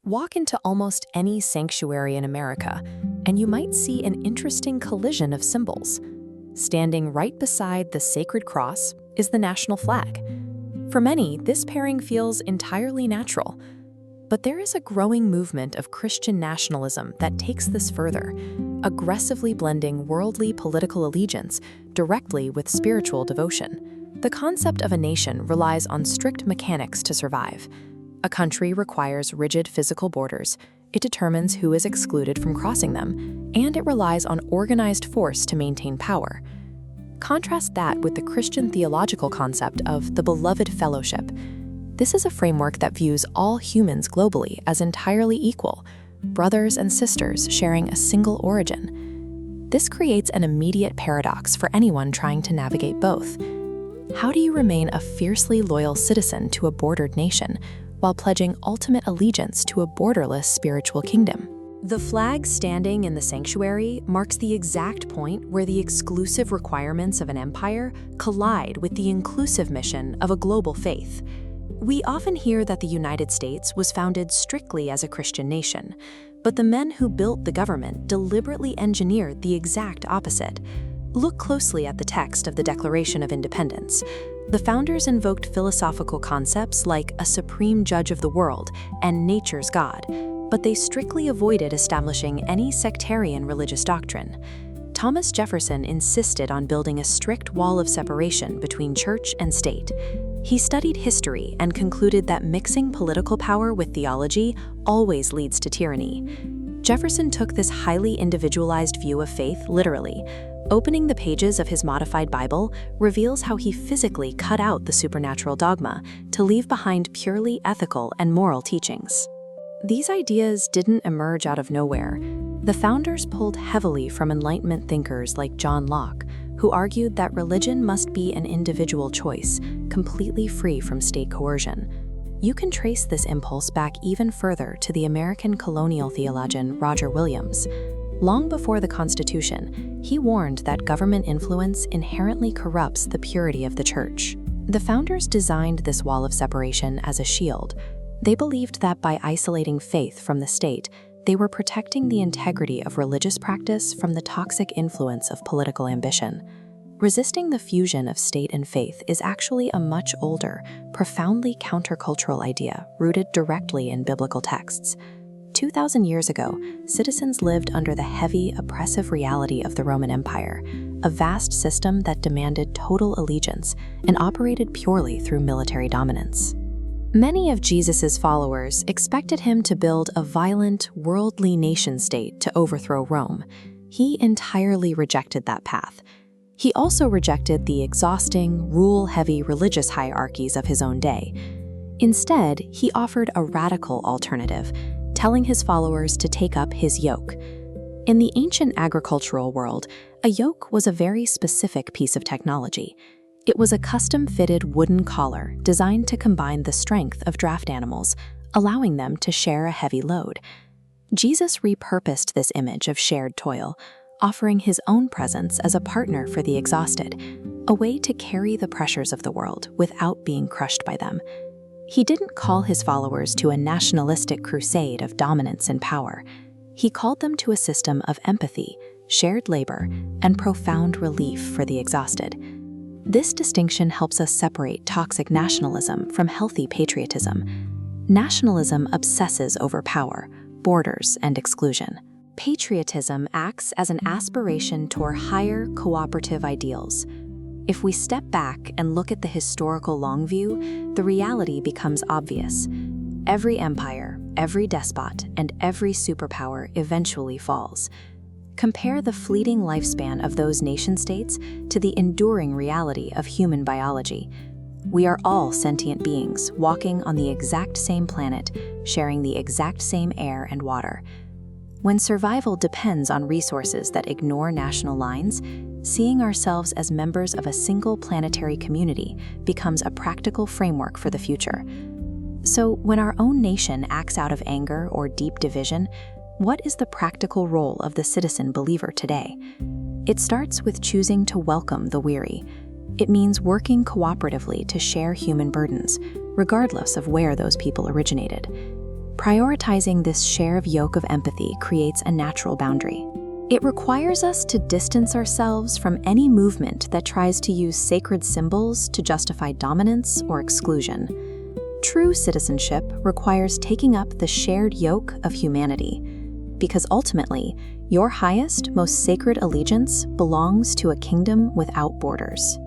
Walk into almost any sanctuary in America, and you might see an interesting collision of symbols. Standing right beside the sacred cross is the national flag. For many, this pairing feels entirely natural. But there is a growing movement of Christian nationalism that takes this further, aggressively blending worldly political allegiance directly with spiritual devotion. The concept of a nation relies on strict mechanics to survive. A country requires rigid physical borders, it determines who is excluded from crossing them, and it relies on organized force to maintain power. Contrast that with the Christian theological concept of the beloved fellowship. This is a framework that views all humans globally as entirely equal, brothers and sisters sharing a single origin. This creates an immediate paradox for anyone trying to navigate both. How do you remain a fiercely loyal citizen to a bordered nation, while pledging ultimate allegiance to a borderless spiritual kingdom? The flag standing in the sanctuary marks the exact point where the exclusive requirements of an empire collide with the inclusive mission of a global faith. We often hear that the United States was founded strictly as a Christian nation, but the men who built the government deliberately engineered the exact opposite. Look closely at the text of the Declaration of Independence. The founders invoked philosophical concepts like a supreme judge of the world and nature's God, but they strictly avoided establishing any sectarian religious doctrine. Thomas Jefferson insisted on building a strict wall of separation between church and state. He studied history and concluded that mixing political power with theology always leads to tyranny. Jefferson took this highly individualized view of faith literally. Opening the pages of his modified Bible reveals how he physically cut out the supernatural dogma to leave behind purely ethical and moral teachings. These ideas didn't emerge out of nowhere. The founders pulled heavily from Enlightenment thinkers like John Locke, who argued that religion must be an individual choice, completely free from state coercion. You can trace this impulse back even further to the American colonial theologian Roger Williams. Long before the Constitution, he warned that government influence inherently corrupts the purity of the church. The founders designed this wall of separation as a shield. They believed that by isolating faith from the state, they were protecting the integrity of religious practice from the toxic influence of political ambition. Resisting the fusion of state and faith is actually a much older, profoundly countercultural idea rooted directly in biblical texts. 2,000 years ago, citizens lived under the heavy, oppressive reality of the Roman Empire, a vast system that demanded total allegiance and operated purely through military dominance. Many of Jesus' followers expected him to build a violent, worldly nation-state to overthrow Rome. He entirely rejected that path. He also rejected the exhausting, rule-heavy religious hierarchies of his own day. Instead, he offered a radical alternative, telling his followers to take up his yoke. In the ancient agricultural world, a yoke was a very specific piece of technology. It was a custom-fitted wooden collar designed to combine the strength of draft animals, allowing them to share a heavy load. Jesus repurposed this image of shared toil, offering his own presence as a partner for the exhausted, a way to carry the pressures of the world without being crushed by them. He didn't call his followers to a nationalistic crusade of dominance and power. He called them to a system of empathy, shared labor, and profound relief for the exhausted. This distinction helps us separate toxic nationalism from healthy patriotism. Nationalism obsesses over power, borders, and exclusion. Patriotism acts as an aspiration toward higher cooperative ideals. If we step back and look at the historical long view, the reality becomes obvious. Every empire, every despot, and every superpower eventually falls. Compare the fleeting lifespan of those nation-states to the enduring reality of human biology. We are all sentient beings walking on the exact same planet, sharing the exact same air and water. When survival depends on resources that ignore national lines, seeing ourselves as members of a single planetary community becomes a practical framework for the future. So, when our own nation acts out of anger or deep division, what is the practical role of the citizen believer today? It starts with choosing to welcome the weary. It means working cooperatively to share human burdens, regardless of where those people originated. Prioritizing this shared yoke of empathy creates a natural boundary. It requires us to distance ourselves from any movement that tries to use sacred symbols to justify dominance or exclusion. True citizenship requires taking up the shared yoke of humanity, because ultimately, your highest, most sacred allegiance belongs to a kingdom without borders.